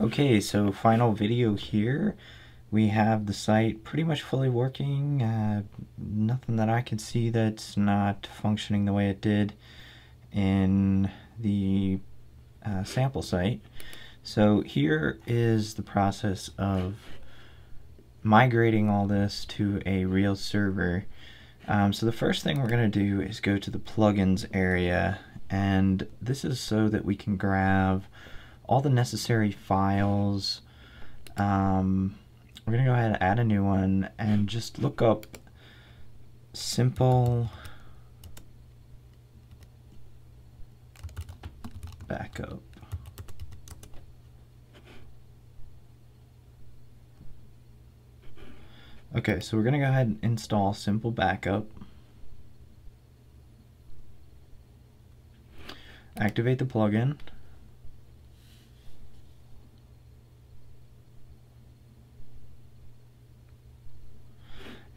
Okay, so final video here. We have the site pretty much fully working. Nothing that I can see that's not functioning the way it did in the sample site. So here is the process of migrating all this to a real server. So the first thing we're going to do is go to the plugins area, and this is so that we can grab all the necessary files. We're going to go ahead and add a new one and just look up simple backup. Okay, so we're going to go ahead and install Simple Backup. Activate the plugin.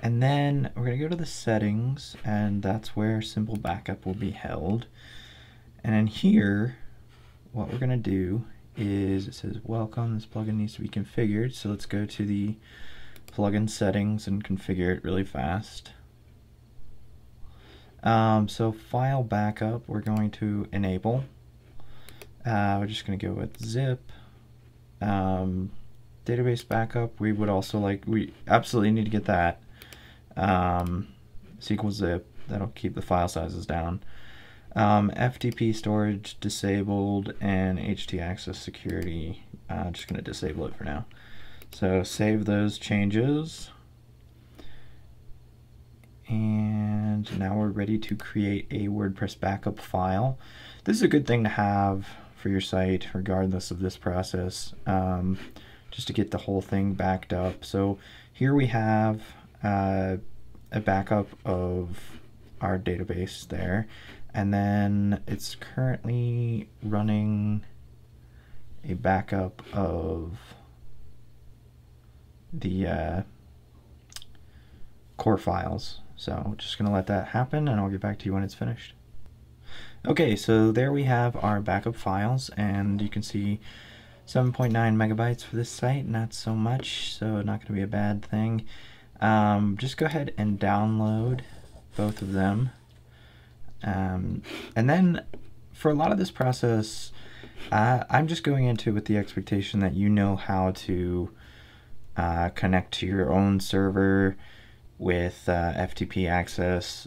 And then we're going to go to the settings, and that's where Simple Backup will be held. And in here, what we're going to do is, it says, welcome, this plugin needs to be configured. So let's go to the plugin settings and configure it really fast. So file backup, we're going to enable. We're just going to go with zip. Database backup, we would also we absolutely need to get that. SQL zip, that'll keep the file sizes down. FTP storage disabled, and htaccess security, just going to disable it for now. So save those changes, and now we're ready to create a WordPress backup file. This is a good thing to have for your site regardless of this process, just to get the whole thing backed up. So here we have a backup of our database there, and then it's currently running a backup of the core files. So just gonna let that happen, and I'll get back to you when it's finished. Okay, so there we have our backup files, and you can see 7.9 megabytes for this site, not so much, so not gonna be a bad thing. Just go ahead and download both of them, and then for a lot of this process, I'm just going into it with the expectation that you know how to connect to your own server with FTP access,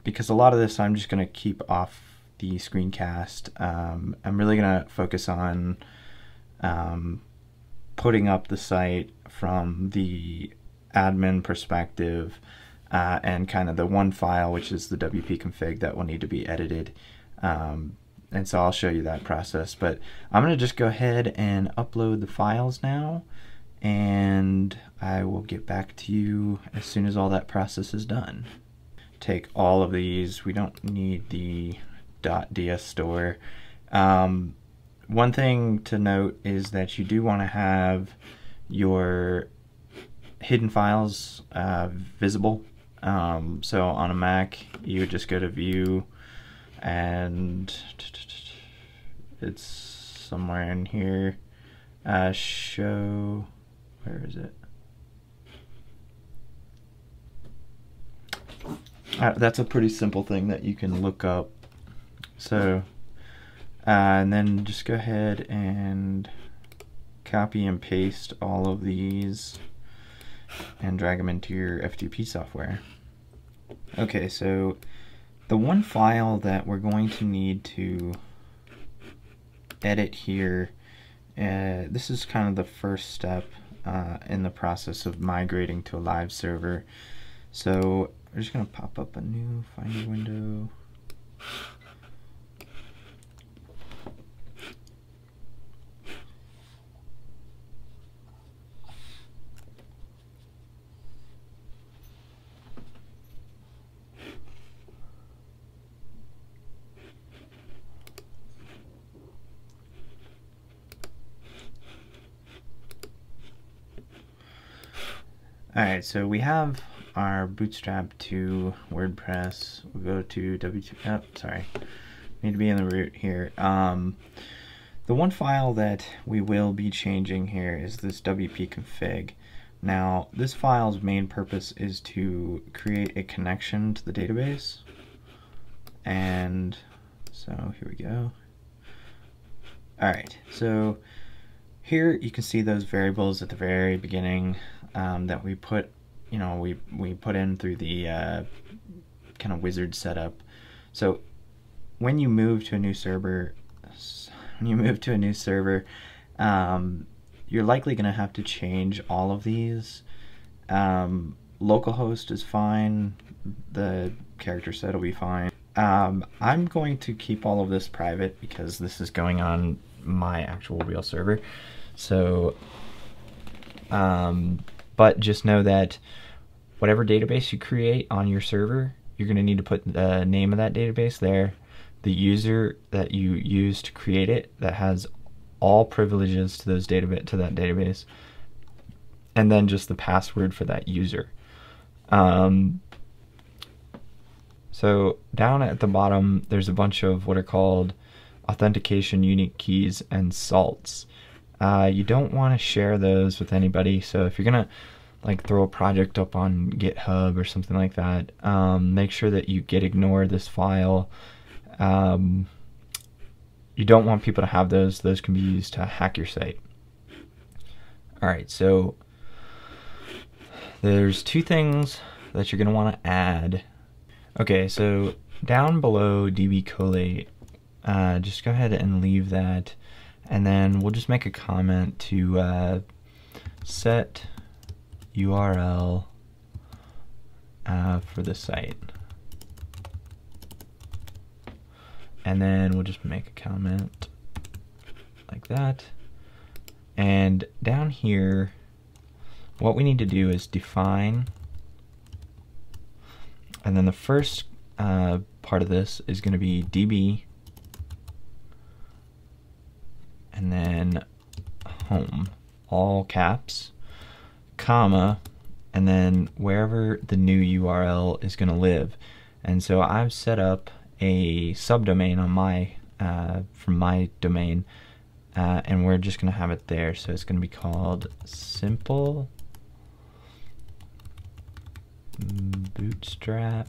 because a lot of this I'm just going to keep off the screencast. I'm really going to focus on putting up the site from the admin perspective, and kind of the one file, which is the wp-config, that will need to be edited. And so I'll show you that process, but I'm going to just go ahead and upload the files now, and I will get back to you as soon as all that process is done. Take all of these. We don't need the .ds store. One thing to note is that you do want to have your hidden files visible. So on a Mac, you would just go to View, and it's somewhere in here. Show, where is it? That's a pretty simple thing that you can look up. So, and then just go ahead and copy and paste all of these and drag them into your FTP software. Okay, so the one file that we're going to need to edit here, this is kind of the first step in the process of migrating to a live server. So we're just going to pop up a new Finder window. Alright, so we have our Bootstrap to WordPress. We'll go to need to be in the root here. The one file that we will be changing here is this wp-config. Now, this file's main purpose is to create a connection to the database. And so here we go. Alright, so here you can see those variables at the very beginning that we put, we put in through the kind of wizard setup. So when you move to a new server, you're likely going to have to change all of these. Localhost is fine. The character set will be fine. I'm going to keep all of this private because this is going on my actual real server. So, but just know that whatever database you create on your server, you're going to need to put the name of that database there, the user that you use to create it that has all privileges to that database, and then just the password for that user. So down at the bottom, there's a bunch of what are called authentication unique keys and salts. You don't want to share those with anybody. So if you're gonna throw a project up on GitHub or something like that, make sure that you ignore this file. You don't want people to have those. Those can be used to hack your site. Alright, so there's two things that you're going to want to add. Okay, so down below DB collate, just go ahead and leave that, and then we'll just make a comment to set URL for the site. And then we'll just make a comment like that. And down here, what we need to do is define, and then the first part of this is going to be DB, and then home, all caps, comma, and then wherever the new URL is going to live. And so I've set up a subdomain on my from my domain, and we're just going to have it there. So it's going to be called simple bootstrap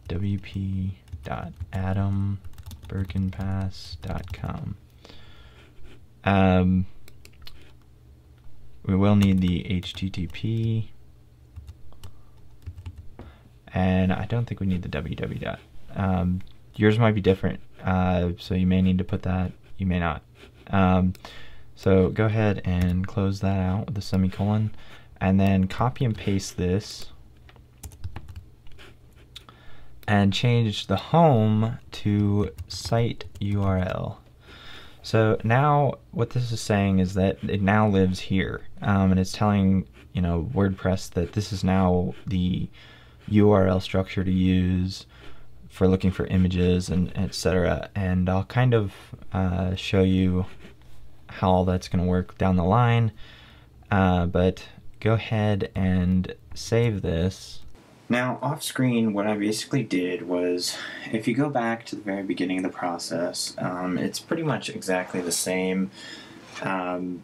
wp.adambergenpass.com. We will need the HTTP, and I don't think we need the www. Yours might be different, so you may need to put that, you may not. So go ahead and close that out with a semicolon, and then copy and paste this and change the home to site URL. So now what this is saying is that it now lives here, and it's telling WordPress that this is now the URL structure to use for looking for images and etc. And I'll kind of show you how all that's going to work down the line, but go ahead and save this. Now off screen, what I basically did was, if you go back to the very beginning of the process, it's pretty much exactly the same.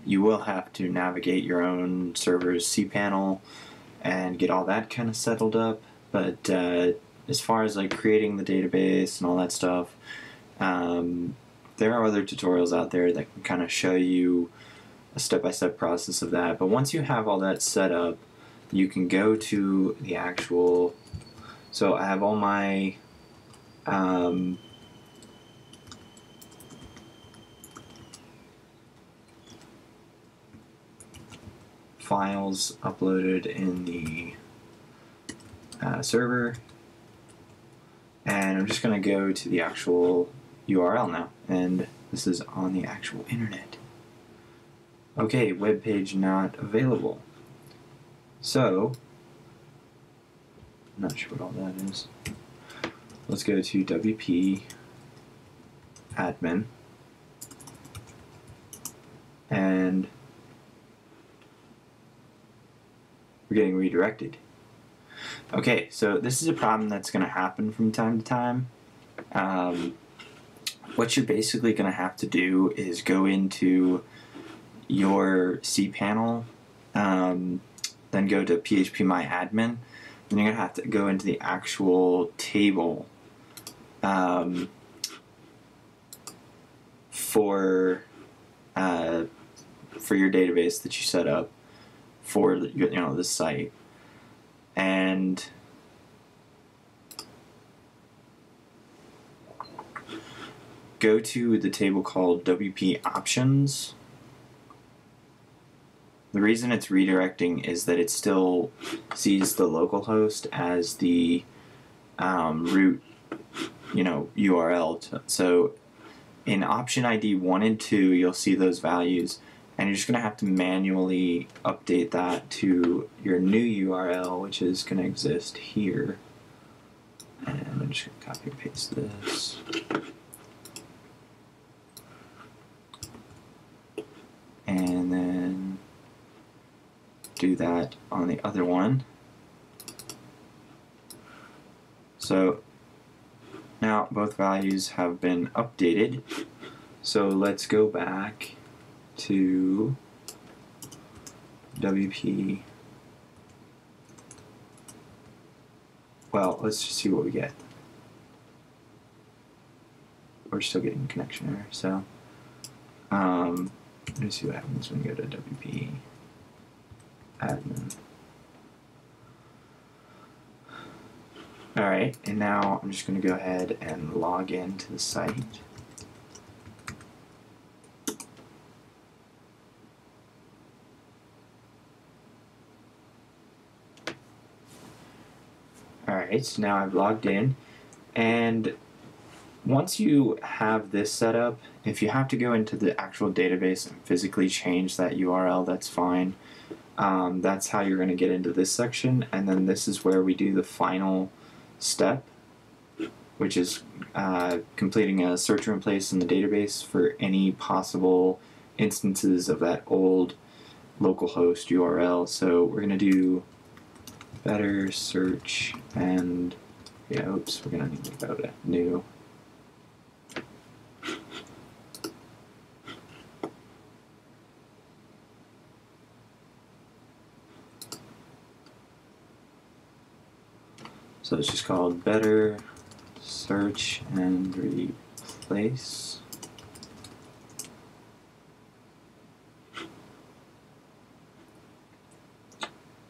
You will have to navigate your own server's cPanel and get all that kind of settled up, but as far as creating the database and all that stuff, there are other tutorials out there that can kind of show you a step-by-step process of that. But once you have all that set up, you can go to the actual, so I have all my files uploaded in the server, and I'm just going to go to the actual URL now, and this is on the actual internet. Okay, web page not available. So, I'm not sure what all that is. Let's go to WP admin, and we're getting redirected. Okay, so this is a problem that's going to happen from time to time. what you're basically going to have to do is go into your cPanel, then go to php-myadmin, and you're going to have to go into the actual table for your database that you set up for this site, and go to the table called WP options. The reason it's redirecting is that it still sees the localhost as the root URL. So in option ID 1 and 2, you'll see those values, and you're just going to have to manually update that to your new URL, which is going to exist here. And I'm just going to copy and paste this. And then do that on the other one. So now both values have been updated. So let's go back to WP. Well, let's just see what we get. We're still getting connection error, so let me see what happens when we go to WP admin. Alright, and now I'm just going to go ahead and log into the site. Alright, so now I've logged in, and once you have this set up, if you have to go into the actual database and physically change that URL, that's fine. That's how you're going to get into this section, and then this is where we do the final step, which is completing a search and replace in the database for any possible instances of that old localhost URL. So we're going to do better search and we're going to need to go to new. So it's just called better search and replace.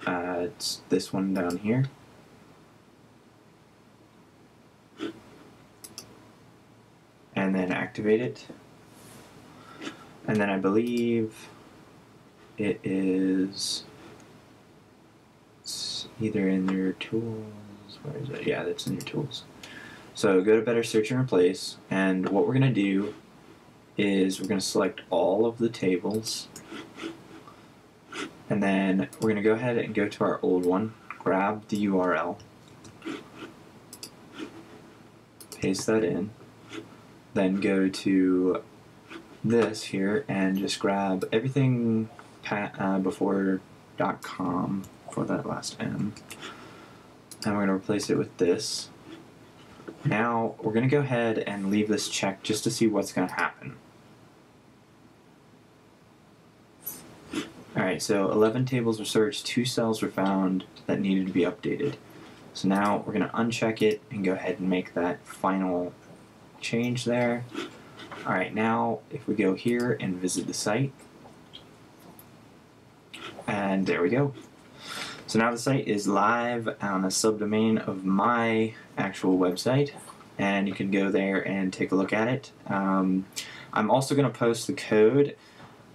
It's this one down here. And then activate it. And then I believe it is either in your tools. Where is it? Yeah, that's in your tools. So go to better search and replace, and what we're going to do is we're going to select all of the tables, and then we're going to go ahead and go to our old one, grab the URL, paste that in, then go to this here and just grab everything before .com for that last M. And we're going to replace it with this. Now we're going to go ahead and leave this checked just to see what's going to happen. Alright, so 11 tables were searched, 2 cells were found that needed to be updated. So now we're going to uncheck it and go ahead and make that final change there. Alright, now if we go here and visit the site, and there we go. So now the site is live on a subdomain of my actual website, and you can go there and take a look at it. I'm also going to post the code,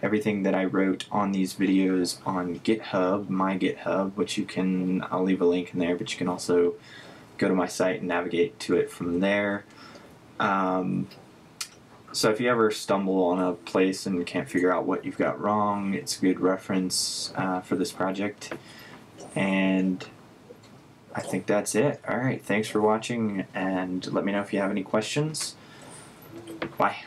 everything that I wrote on these videos on GitHub, my GitHub, which I'll leave a link in there, but you can also go to my site and navigate to it from there. So if you ever stumble on a place and can't figure out what you've got wrong, it's a good reference for this project. And I think that's it. Alright, thanks for watching, and let me know if you have any questions. Bye.